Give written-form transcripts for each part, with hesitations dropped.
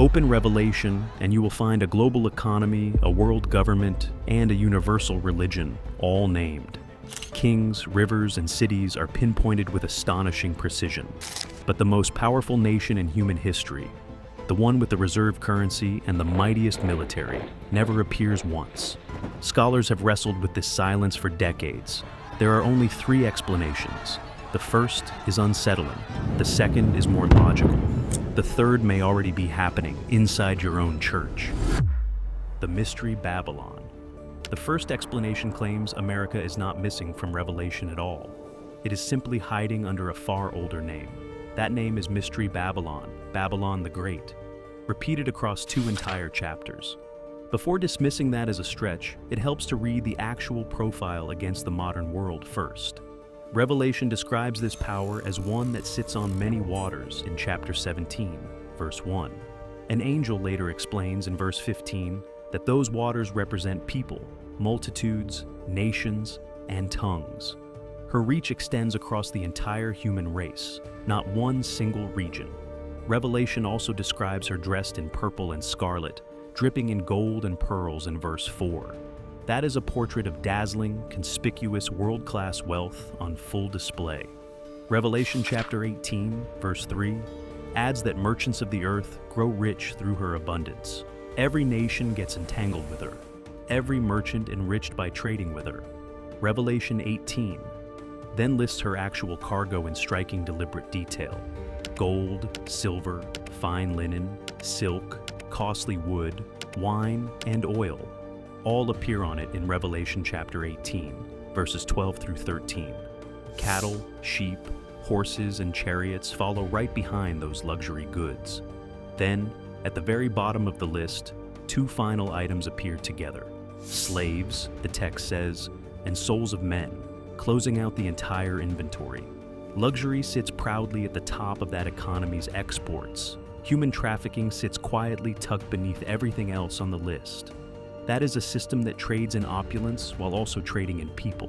Open Revelation, and you will find a global economy, a world government, and a universal religion, all named. Kings, rivers, and cities are pinpointed with astonishing precision. But the most powerful nation in human history, the one with the reserve currency and the mightiest military, never appears once. Scholars have wrestled with this silence for decades. There are only three explanations. The first is unsettling. The second is more logical. The third may already be happening inside your own church. The mystery Babylon. The first explanation claims America is not missing from Revelation at all. It is simply hiding under a far older name. That name is Mystery Babylon, Babylon the Great, repeated across 2 entire chapters. Before dismissing that as a stretch, it helps to read the actual profile against the modern world first. Revelation describes this power as one that sits on many waters in chapter 17, verse 1. An angel later explains in verse 15 that those waters represent people, multitudes, nations, and tongues. Her reach extends across the entire human race, not one single region. Revelation also describes her dressed in purple and scarlet, dripping in gold and pearls in verse 4. That is a portrait of dazzling, conspicuous, world-class wealth on full display. Revelation chapter 18, verse 3, adds that merchants of the earth grow rich through her abundance. Every nation gets entangled with her, every merchant enriched by trading with her. Revelation 18 then lists her actual cargo in striking deliberate detail. Gold, silver, fine linen, silk, costly wood, wine, and oil all appear on it in Revelation chapter 18, verses 12 through 13. Cattle, sheep, horses, and chariots follow right behind those luxury goods. Then, at the very bottom of the list, 2 final items appear together. Slaves, the text says, and souls of men, closing out the entire inventory. Luxury sits proudly at the top of that economy's exports. Human trafficking sits quietly tucked beneath everything else on the list. That is a system that trades in opulence while also trading in people.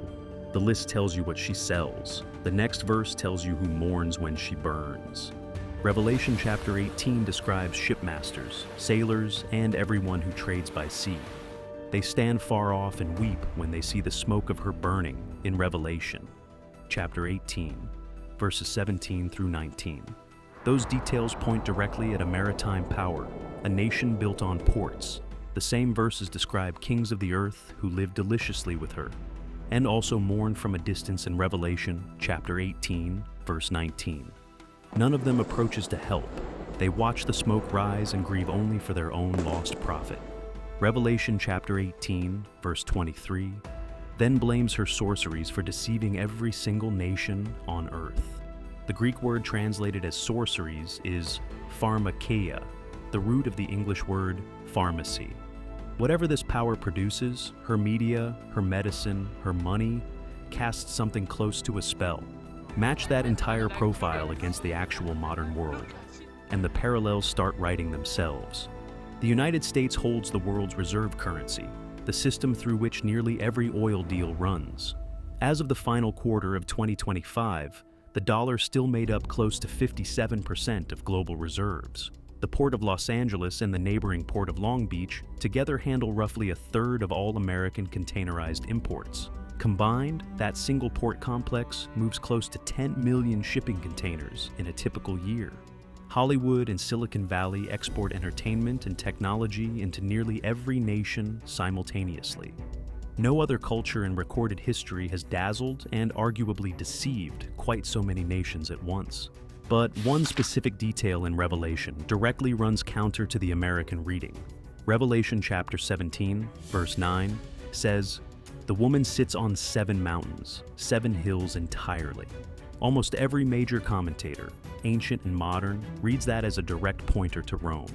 The list tells you what she sells. The next verse tells you who mourns when she burns. Revelation chapter 18 describes shipmasters, sailors, and everyone who trades by sea. They stand far off and weep when they see the smoke of her burning in Revelation chapter 18, verses 17 through 19. Those details point directly at a maritime power, a nation built on ports. The same verses describe kings of the earth who live deliciously with her, and also mourn from a distance in Revelation chapter 18, verse 19. None of them approaches to help. They watch the smoke rise and grieve only for their own lost profit. Revelation chapter 18, verse 23, then blames her sorceries for deceiving every single nation on earth. The Greek word translated as sorceries is pharmakeia, the root of the English word pharmacy. Whatever this power produces, her media, her medicine, her money, casts something close to a spell. Match that entire profile against the actual modern world, and the parallels start writing themselves. The United States holds the world's reserve currency, the system through which nearly every oil deal runs. As of the final quarter of 2025, the dollar still made up close to 57% of global reserves. The Port of Los Angeles and the neighboring Port of Long Beach together handle roughly a third of all American containerized imports. Combined, that single port complex moves close to 10 million shipping containers in a typical year. Hollywood and Silicon Valley export entertainment and technology into nearly every nation simultaneously. No other culture in recorded history has dazzled and arguably deceived quite so many nations at once. But one specific detail in Revelation directly runs counter to the American reading. Revelation chapter 17, verse 9, says, "The woman sits on 7 mountains, 7 hills entirely." Almost every major commentator, ancient and modern, reads that as a direct pointer to Rome.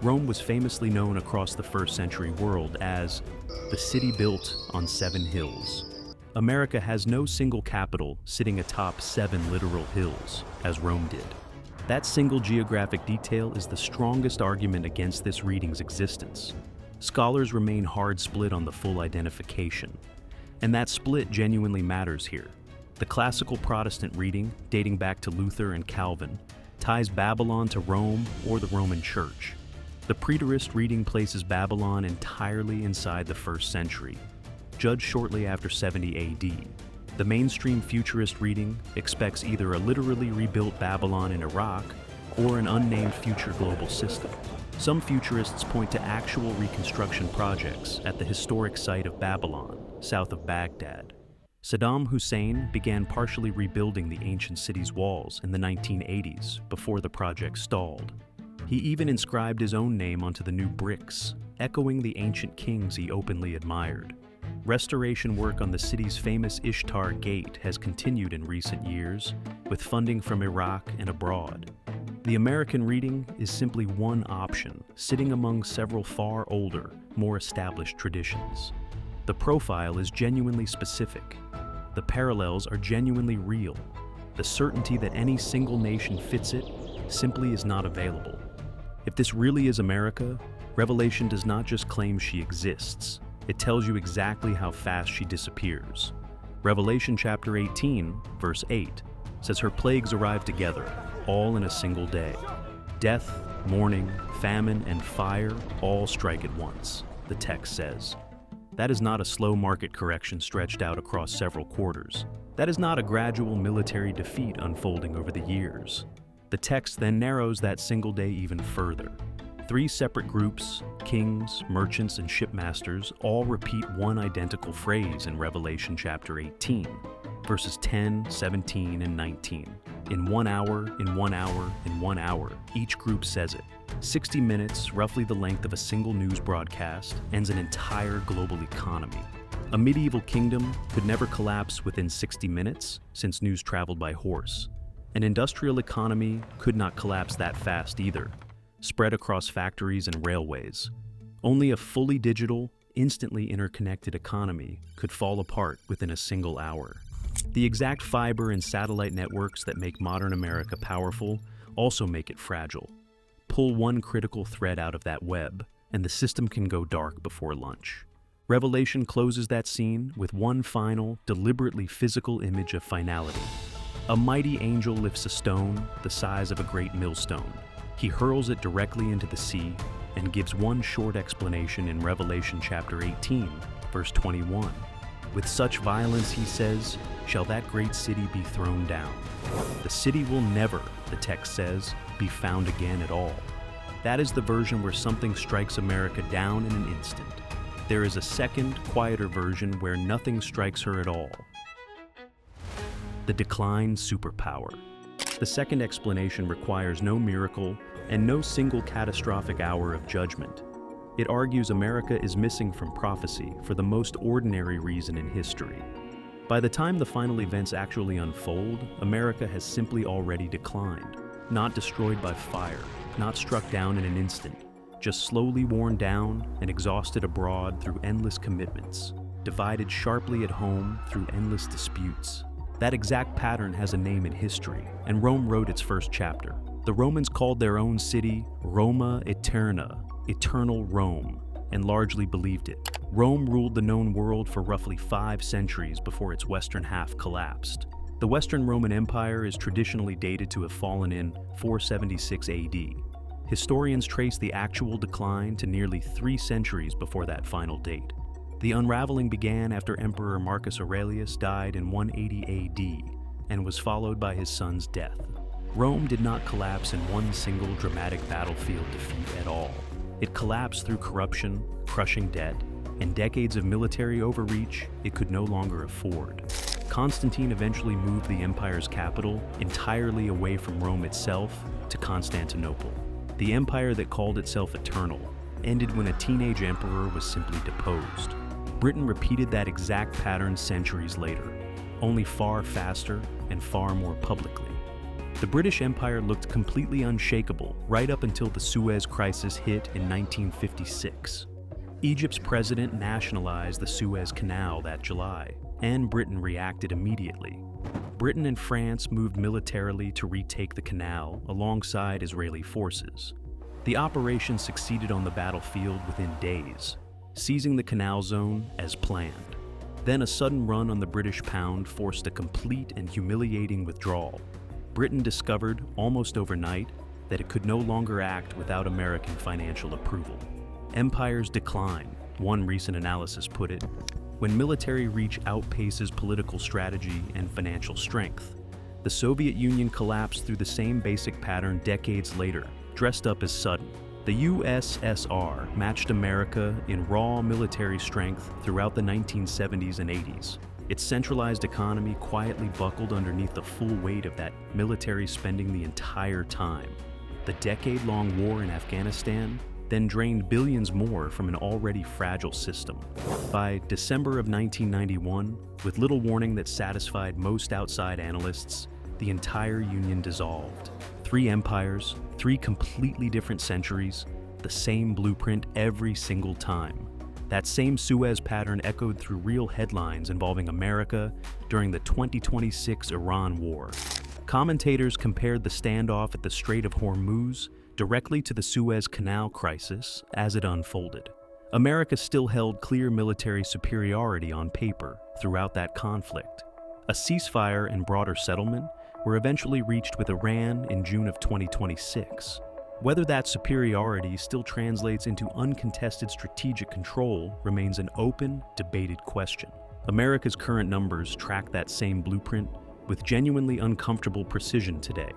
Rome was famously known across the first century world as the city built on 7 hills. America has no single capital sitting atop 7 literal hills, as Rome did. That single geographic detail is the strongest argument against this reading's existence. Scholars remain hard split on the full identification, and that split genuinely matters here. The classical Protestant reading, dating back to Luther and Calvin, ties Babylon to Rome or the Roman Church. The preterist reading places Babylon entirely inside the 1st century, judged shortly after 70 AD. The mainstream futurist reading expects either a literally rebuilt Babylon in Iraq or an unnamed future global system. Some futurists point to actual reconstruction projects at the historic site of Babylon, south of Baghdad. Saddam Hussein began partially rebuilding the ancient city's walls in the 1980s before the project stalled. He even inscribed his own name onto the new bricks, echoing the ancient kings he openly admired. Restoration work on the city's famous Ishtar Gate has continued in recent years, with funding from Iraq and abroad. The American reading is simply one option, sitting among several far older, more established traditions. The profile is genuinely specific. The parallels are genuinely real. The certainty that any single nation fits it simply is not available. If this really is America, Revelation does not just claim she exists. It tells you exactly how fast she disappears. Revelation chapter 18, verse 8, says her plagues arrive together, all in a single day. Death, mourning, famine, and fire all strike at once, the text says. That is not a slow market correction stretched out across several quarters. That is not a gradual military defeat unfolding over the years. The text then narrows that single day even further. 3 separate groups, kings, merchants, and shipmasters, all repeat one identical phrase in Revelation chapter 18, verses 10, 17, and 19. In 1 hour, in 1 hour, in 1 hour, each group says it. 60 minutes, roughly the length of a single news broadcast, ends an entire global economy. A medieval kingdom could never collapse within 60 minutes, since news traveled by horse. An industrial economy could not collapse that fast either, spread across factories and railways. Only a fully digital, instantly interconnected economy could fall apart within a single hour. The exact fiber and satellite networks that make modern America powerful also make it fragile. Pull one critical thread out of that web, and the system can go dark before lunch. Revelation closes that scene with one final, deliberately physical image of finality. A mighty angel lifts a stone the size of a great millstone. He hurls it directly into the sea and gives one short explanation in Revelation chapter 18, verse 21. With such violence, he says, shall that great city be thrown down. The city will never, the text says, be found again at all. That is the version where something strikes America down in an instant. There is a second, quieter version where nothing strikes her at all. The declined superpower. The second explanation requires no miracle and no single catastrophic hour of judgment. It argues America is missing from prophecy for the most ordinary reason in history. By the time the final events actually unfold, America has simply already declined, not destroyed by fire, not struck down in an instant, just slowly worn down and exhausted abroad through endless commitments, divided sharply at home through endless disputes. That exact pattern has a name in history, and Rome wrote its first chapter. The Romans called their own city Roma Eterna, eternal Rome, and largely believed it. Rome ruled the known world for roughly 5 centuries before its western half collapsed. The Western Roman Empire is traditionally dated to have fallen in 476 AD. Historians trace the actual decline to nearly 3 centuries before that final date. The unraveling began after Emperor Marcus Aurelius died in 180 AD and was followed by his son's death. Rome did not collapse in one single dramatic battlefield defeat at all. It collapsed through corruption, crushing debt, and decades of military overreach it could no longer afford. Constantine eventually moved the empire's capital entirely away from Rome itself to Constantinople. The empire that called itself eternal ended when a teenage emperor was simply deposed. Britain repeated that exact pattern centuries later, only far faster and far more publicly. The British Empire looked completely unshakable right up until the Suez Crisis hit in 1956. Egypt's president nationalized the Suez Canal that July, and Britain reacted immediately. Britain and France moved militarily to retake the canal alongside Israeli forces. The operation succeeded on the battlefield within days, seizing the canal zone as planned. Then a sudden run on the British pound forced a complete and humiliating withdrawal. Britain discovered, almost overnight, that it could no longer act without American financial approval. Empires decline, one recent analysis put it, when military reach outpaces political strategy and financial strength. The Soviet Union collapsed through the same basic pattern decades later, dressed up as sudden. The USSR matched America in raw military strength throughout the 1970s and 80s. Its centralized economy quietly buckled underneath the full weight of that military spending the entire time. The decade-long war in Afghanistan then drained billions more from an already fragile system. By December of 1991, with little warning that satisfied most outside analysts, the entire Union dissolved. 3 empires, 3 completely different centuries, the same blueprint every single time. That same Suez pattern echoed through real headlines involving America during the 2026 Iran war. Commentators compared the standoff at the Strait of Hormuz directly to the Suez Canal crisis as it unfolded. America still held clear military superiority on paper throughout that conflict. A ceasefire and broader settlement were eventually reached with Iran in June of 2026. Whether that superiority still translates into uncontested strategic control remains an open, debated question. America's current numbers track that same blueprint with genuinely uncomfortable precision today.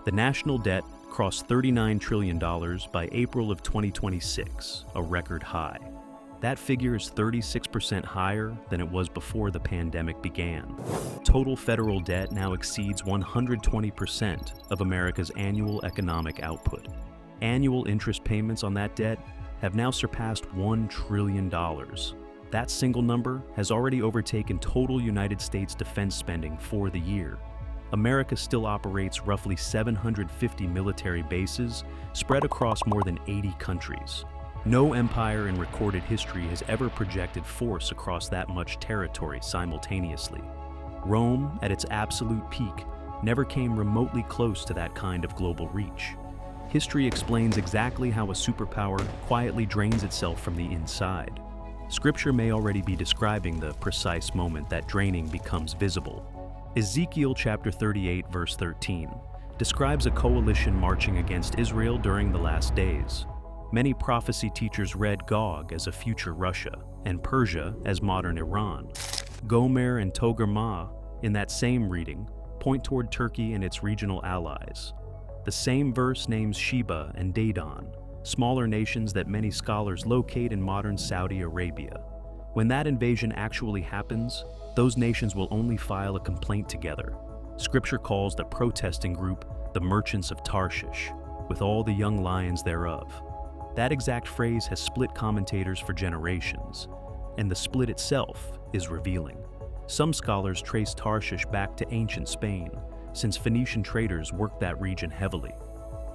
The national debt crossed $39 trillion by April of 2026, a record high. That figure is 36% higher than it was before the pandemic began. Total federal debt now exceeds 120% of America's annual economic output. Annual interest payments on that debt have now surpassed $1 trillion. That single number has already overtaken total United States defense spending for the year. America still operates roughly 750 military bases spread across more than 80 countries. No empire in recorded history has ever projected force across that much territory simultaneously. Rome, at its absolute peak, never came remotely close to that kind of global reach. History explains exactly how a superpower quietly drains itself from the inside. Scripture may already be describing the precise moment that draining becomes visible. Ezekiel chapter 38 verse 13 describes a coalition marching against Israel during the last days. Many prophecy teachers read Gog as a future Russia and Persia as modern Iran. Gomer and Togarmah, in that same reading, point toward Turkey and its regional allies. The same verse names Sheba and Dedan, smaller nations that many scholars locate in modern Saudi Arabia. When that invasion actually happens, those nations will only file a complaint together. Scripture calls the protesting group the merchants of Tarshish, with all the young lions thereof. That exact phrase has split commentators for generations, and the split itself is revealing. Some scholars trace Tarshish back to ancient Spain, since Phoenician traders worked that region heavily.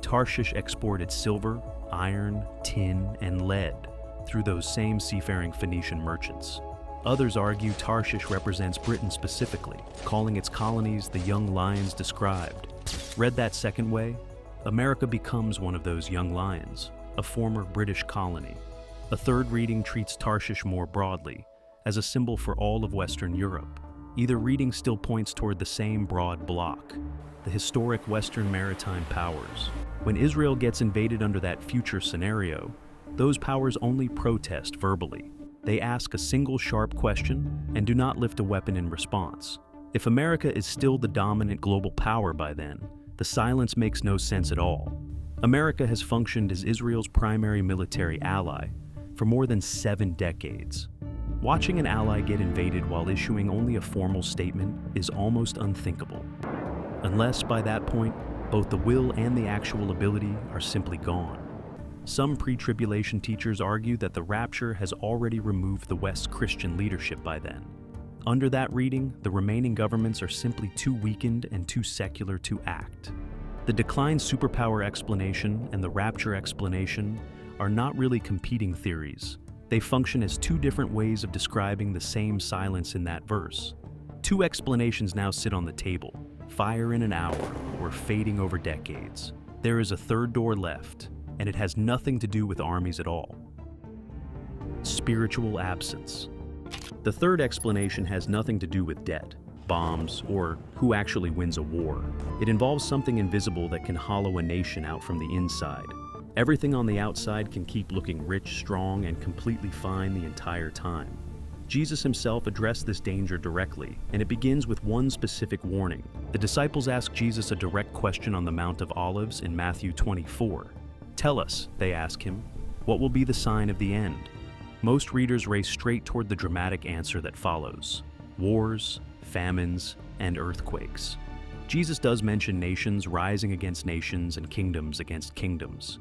Tarshish exported silver, iron, tin, and lead through those same seafaring Phoenician merchants. Others argue Tarshish represents Britain specifically, calling its colonies the young lions described. Read that second way, America becomes one of those young lions, a former British colony. A third reading treats Tarshish more broadly, as a symbol for all of Western Europe. Either reading still points toward the same broad bloc, the historic Western maritime powers. When Israel gets invaded under that future scenario, those powers only protest verbally. They ask a single sharp question and do not lift a weapon in response. If America is still the dominant global power by then, the silence makes no sense at all. America has functioned as Israel's primary military ally for more than 7 decades. Watching an ally get invaded while issuing only a formal statement is almost unthinkable. Unless, by that point, both the will and the actual ability are simply gone. Some pre-tribulation teachers argue that the rapture has already removed the West's Christian leadership by then. Under that reading, the remaining governments are simply too weakened and too secular to act. The decline superpower explanation and the rapture explanation are not really competing theories. They function as 2 different ways of describing the same silence in that verse. 2 explanations now sit on the table: fire in an hour or fading over decades. There is a third door left, and it has nothing to do with armies at all. Spiritual absence. The third explanation has nothing to do with debt. bombs, or who actually wins a war. It involves something invisible that can hollow a nation out from the inside. Everything on the outside can keep looking rich, strong, and completely fine the entire time. Jesus himself addressed this danger directly, and it begins with one specific warning. The disciples ask Jesus a direct question on the Mount of Olives in Matthew 24. "Tell us," they ask him, "what will be the sign of the end?" Most readers race straight toward the dramatic answer that follows: wars, famines, and earthquakes. Jesus does mention nations rising against nations and kingdoms against kingdoms.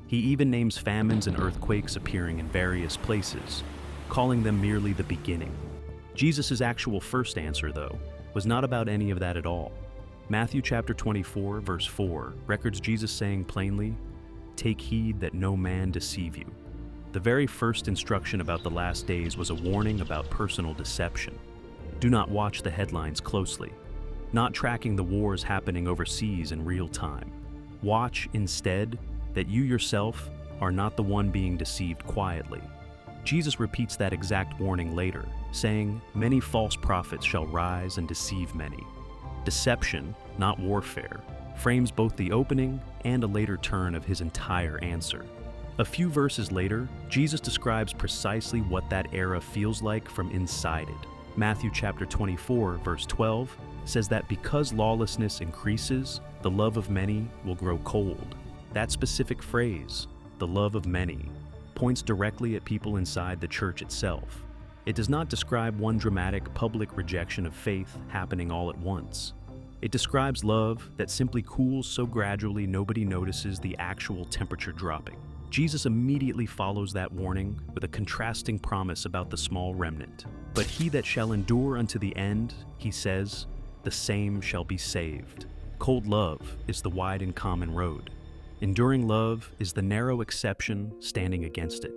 He even names famines and earthquakes appearing in various places, calling them merely the beginning. Jesus' actual first answer, though, was not about any of that at all. Matthew chapter 24, verse 4, records Jesus saying plainly, "Take heed that no man deceive you." The very first instruction about the last days was a warning about personal deception. Do not watch the headlines closely, not tracking the wars happening overseas in real time. Watch, instead, that you yourself are not the one being deceived quietly. Jesus repeats that exact warning later, saying, "Many false prophets shall rise and deceive many." Deception, not warfare, frames both the opening and a later turn of his entire answer. A few verses later, Jesus describes precisely what that era feels like from inside it. Matthew chapter 24, verse 12, says that because lawlessness increases, the love of many will grow cold. That specific phrase, the love of many, points directly at people inside the church itself. It does not describe one dramatic public rejection of faith happening all at once. It describes love that simply cools so gradually nobody notices the actual temperature dropping. Jesus immediately follows that warning with a contrasting promise about the small remnant. "But he that shall endure unto the end," he says, "the same shall be saved." Cold love is the wide and common road. Enduring love is the narrow exception standing against it.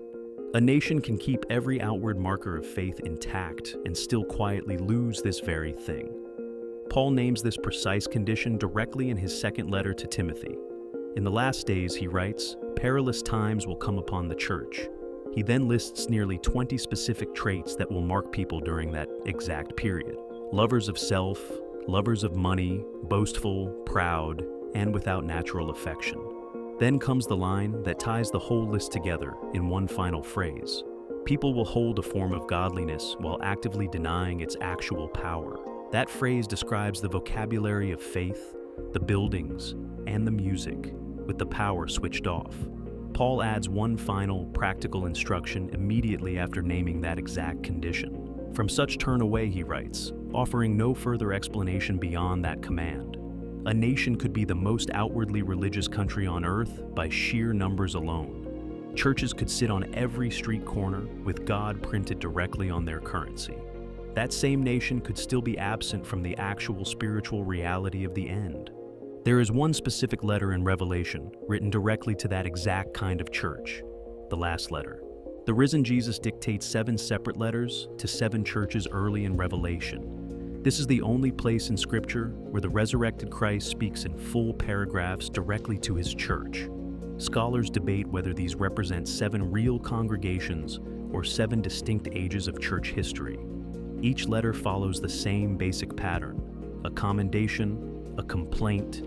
A nation can keep every outward marker of faith intact and still quietly lose this very thing. Paul names this precise condition directly in his second letter to Timothy. In the last days, he writes, perilous times will come upon the church. He then lists nearly 20 specific traits that will mark people during that exact period. Lovers of self, lovers of money, boastful, proud, and without natural affection. Then comes the line that ties the whole list together in one final phrase. People will hold a form of godliness while actively denying its actual power. That phrase describes the vocabulary of faith, the buildings, and the music, with the power switched off. Paul adds one final, practical instruction immediately after naming that exact condition. From such turn away, he writes, offering no further explanation beyond that command. A nation could be the most outwardly religious country on earth by sheer numbers alone. Churches could sit on every street corner with God printed directly on their currency. That same nation could still be absent from the actual spiritual reality of the end. There is one specific letter in Revelation written directly to that exact kind of church, the last letter. The risen Jesus dictates 7 separate letters to 7 churches early in Revelation. This is the only place in Scripture where the resurrected Christ speaks in full paragraphs directly to his church. Scholars debate whether these represent 7 real congregations or 7 distinct ages of church history. Each letter follows the same basic pattern: a commendation, a complaint,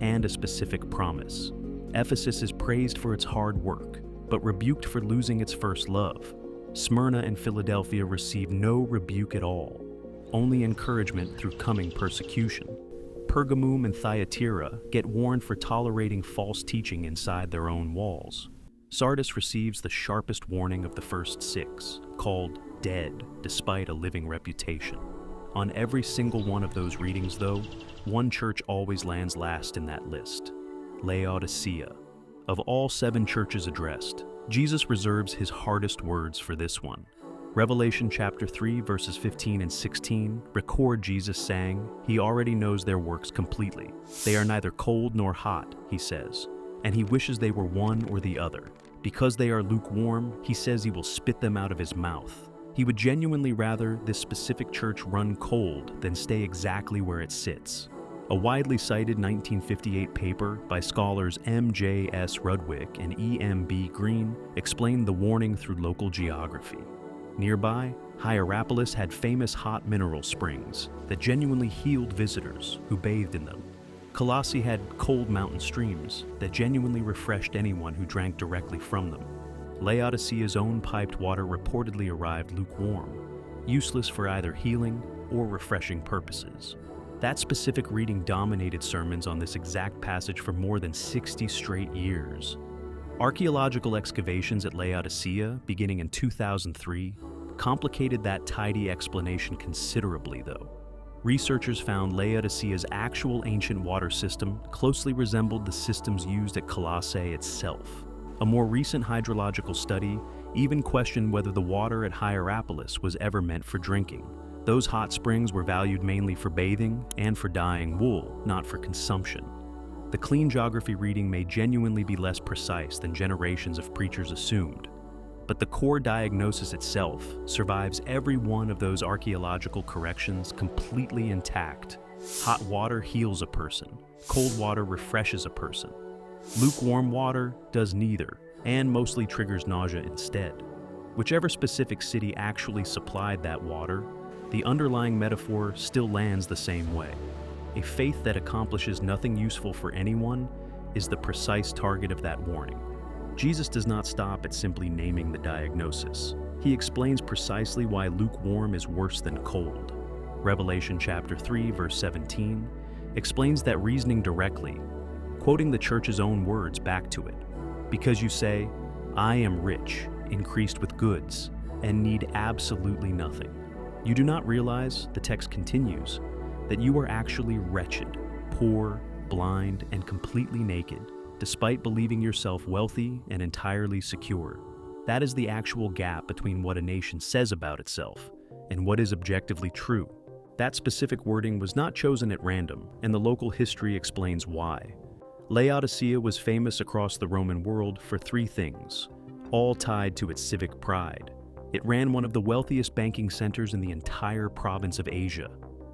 and a specific promise. Ephesus is praised for its hard work, but rebuked for losing its first love. Smyrna and Philadelphia receive no rebuke at all, only encouragement through coming persecution. Pergamum and Thyatira get warned for tolerating false teaching inside their own walls. Sardis receives the sharpest warning of the first 6, called dead despite a living reputation. On every single one of those readings, though, one church always lands last in that list: Laodicea. Of all 7 churches addressed, Jesus reserves his hardest words for this one. Revelation chapter 3 verses 15 and 16 record Jesus saying he already knows their works completely. They are neither cold nor hot, he says, and he wishes they were one or the other. Because they are lukewarm, he says he will spit them out of his mouth. He would genuinely rather this specific church run cold than stay exactly where it sits. A widely cited 1958 paper by scholars M.J.S. Rudwick and E.M.B. Green explained the warning through local geography. Nearby, Hierapolis had famous hot mineral springs that genuinely healed visitors who bathed in them. Colossae had cold mountain streams that genuinely refreshed anyone who drank directly from them. Laodicea's own piped water reportedly arrived lukewarm, useless for either healing or refreshing purposes. That specific reading dominated sermons on this exact passage for more than 60 straight years. Archaeological excavations at Laodicea, beginning in 2003, complicated that tidy explanation considerably, though. Researchers found Laodicea's actual ancient water system closely resembled the systems used at Colossae itself. A more recent hydrological study even questioned whether the water at Hierapolis was ever meant for drinking. Those hot springs were valued mainly for bathing and for dyeing wool, not for consumption. The clean geography reading may genuinely be less precise than generations of preachers assumed, but the core diagnosis itself survives every one of those archaeological corrections completely intact. Hot water heals a person. Cold water refreshes a person. Lukewarm water does neither, and mostly triggers nausea instead. Whichever specific city actually supplied that water, the underlying metaphor still lands the same way. A faith that accomplishes nothing useful for anyone is the precise target of that warning. Jesus does not stop at simply naming the diagnosis. He explains precisely why lukewarm is worse than cold. Revelation chapter 3, verse 17 explains that reasoning directly, quoting the church's own words back to it. Because you say, "I am rich, increased with goods, and need absolutely nothing." You do not realize, the text continues, that you are actually wretched, poor, blind, and completely naked, despite believing yourself wealthy and entirely secure. That is the actual gap between what a nation says about itself and what is objectively true. That specific wording was not chosen at random, and the local history explains why. Laodicea was famous across the Roman world for three things, all tied to its civic pride. It ran one of the wealthiest banking centers in the entire province of Asia.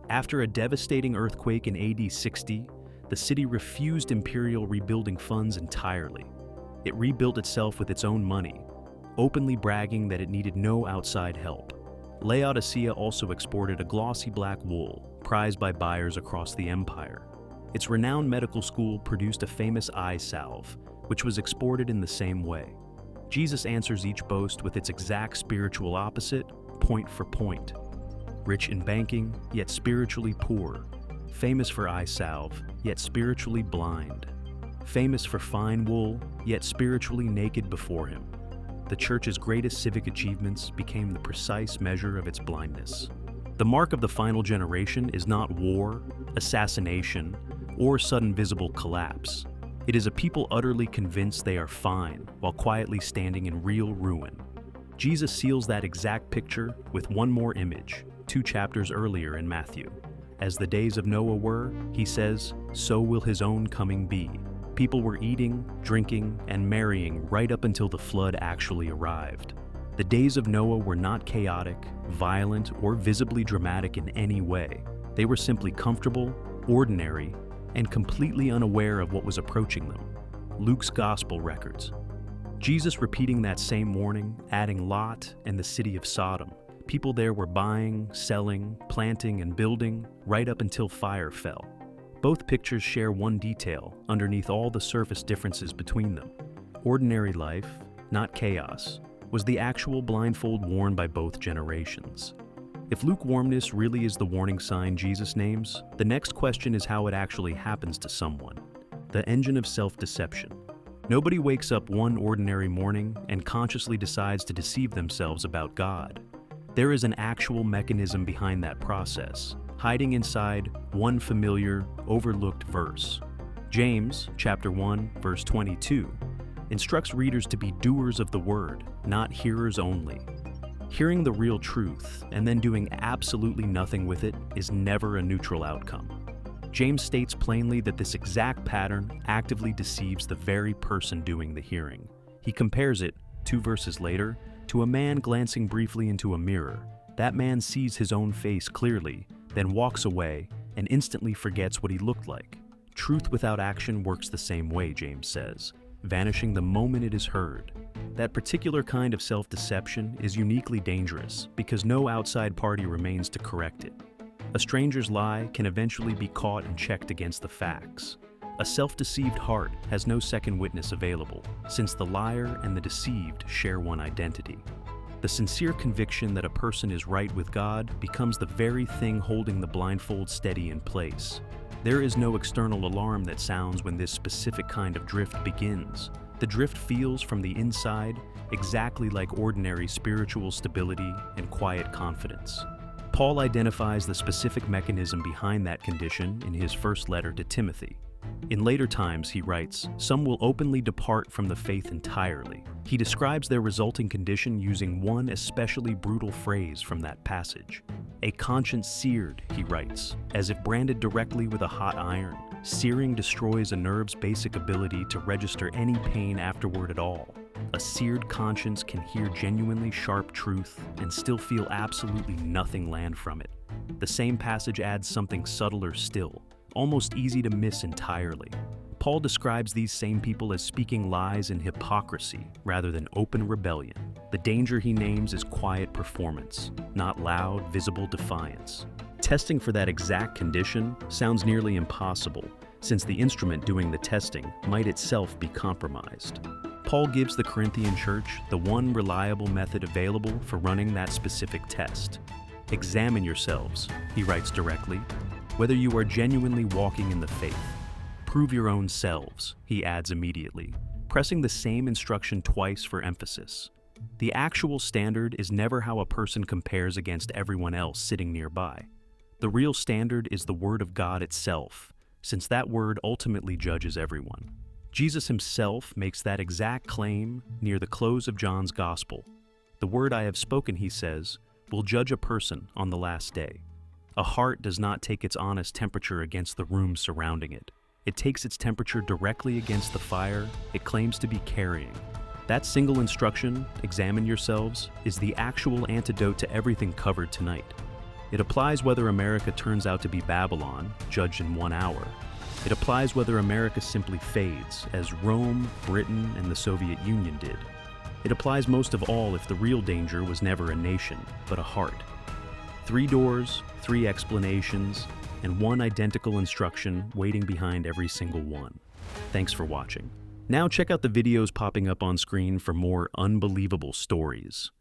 After a devastating earthquake in AD 60, the city refused imperial rebuilding funds entirely. It rebuilt itself with its own money, openly bragging that it needed no outside help. Laodicea also exported a glossy black wool, prized by buyers across the empire. Its renowned medical school produced a famous eye salve, which was exported in the same way. Jesus answers each boast with its exact spiritual opposite, point for point. Rich in banking, yet spiritually poor. Famous for eye salve, yet spiritually blind. Famous for fine wool, yet spiritually naked before him. The church's greatest civic achievements became the precise measure of its blindness. The mark of the final generation is not war, assassination, or sudden visible collapse. It is a people utterly convinced they are fine while quietly standing in real ruin. Jesus seals that exact picture with one more image, 2 chapters earlier in Matthew. As the days of Noah were, he says, so will his own coming be. People were eating, drinking, and marrying right up until the flood actually arrived. The days of Noah were not chaotic, violent, or visibly dramatic in any way. They were simply comfortable, ordinary, and completely unaware of what was approaching them. Luke's Gospel records. Jesus repeating that same warning, adding Lot and the city of Sodom. People there were buying, selling, planting, and building right up until fire fell. Both pictures share one detail underneath all the surface differences between them. Ordinary life, not chaos, was the actual blindfold worn by both generations. If lukewarmness really is the warning sign Jesus names, the next question is how it actually happens to someone. The engine of self-deception. Nobody wakes up one ordinary morning and consciously decides to deceive themselves about God. There is an actual mechanism behind that process, hiding inside one familiar, overlooked verse. James, chapter 1, verse 22, instructs readers to be doers of the word, not hearers only. Hearing the real truth and then doing absolutely nothing with it is never a neutral outcome. James states plainly that this exact pattern actively deceives the very person doing the hearing. He compares it, 2 verses later, to a man glancing briefly into a mirror. That man sees his own face clearly, then walks away and instantly forgets what he looked like. Truth without action works the same way, James says. vanishing the moment it is heard. That particular kind of self-deception is uniquely dangerous because no outside party remains to correct it. A stranger's lie can eventually be caught and checked against the facts. A self-deceived heart has no second witness available, since the liar and the deceived share one identity. The sincere conviction that a person is right with God becomes the very thing holding the blindfold steady in place. There is no external alarm that sounds when this specific kind of drift begins. The drift feels from the inside exactly like ordinary spiritual stability and quiet confidence. Paul identifies the specific mechanism behind that condition in his first letter to Timothy. In later times, he writes, "Some will openly depart from the faith entirely." He describes their resulting condition using one especially brutal phrase from that passage. "A conscience seared," he writes, "as if branded directly with a hot iron. Searing destroys a nerve's basic ability to register any pain afterward at all. A seared conscience can hear genuinely sharp truth and still feel absolutely nothing land from it." The same passage adds something subtler still, almost easy to miss entirely. Paul describes these same people as speaking lies in hypocrisy rather than open rebellion. The danger he names is quiet performance, not loud, visible defiance. Testing for that exact condition sounds nearly impossible, since the instrument doing the testing might itself be compromised. Paul gives the Corinthian church the one reliable method available for running that specific test. "Examine yourselves," he writes directly, "whether you are genuinely walking in the faith. Prove your own selves," he adds immediately, pressing the same instruction twice for emphasis. The actual standard is never how a person compares against everyone else sitting nearby. The real standard is the Word of God itself, since that Word ultimately judges everyone. Jesus himself makes that exact claim near the close of John's Gospel. "The word I have spoken," he says, "will judge a person on the last day." A heart does not take its honest temperature against the room surrounding it. It takes its temperature directly against the fire it claims to be carrying. That single instruction, "Examine yourselves," is the actual antidote to everything covered tonight. It applies whether America turns out to be Babylon, judged in 1 hour. It applies whether America simply fades, as Rome, Britain, and the Soviet Union did. It applies most of all if the real danger was never a nation, but a heart. 3 doors, 3 explanations, and 1 identical instruction waiting behind every single one. Thanks for watching. Now check out the videos popping up on screen for more unbelievable stories.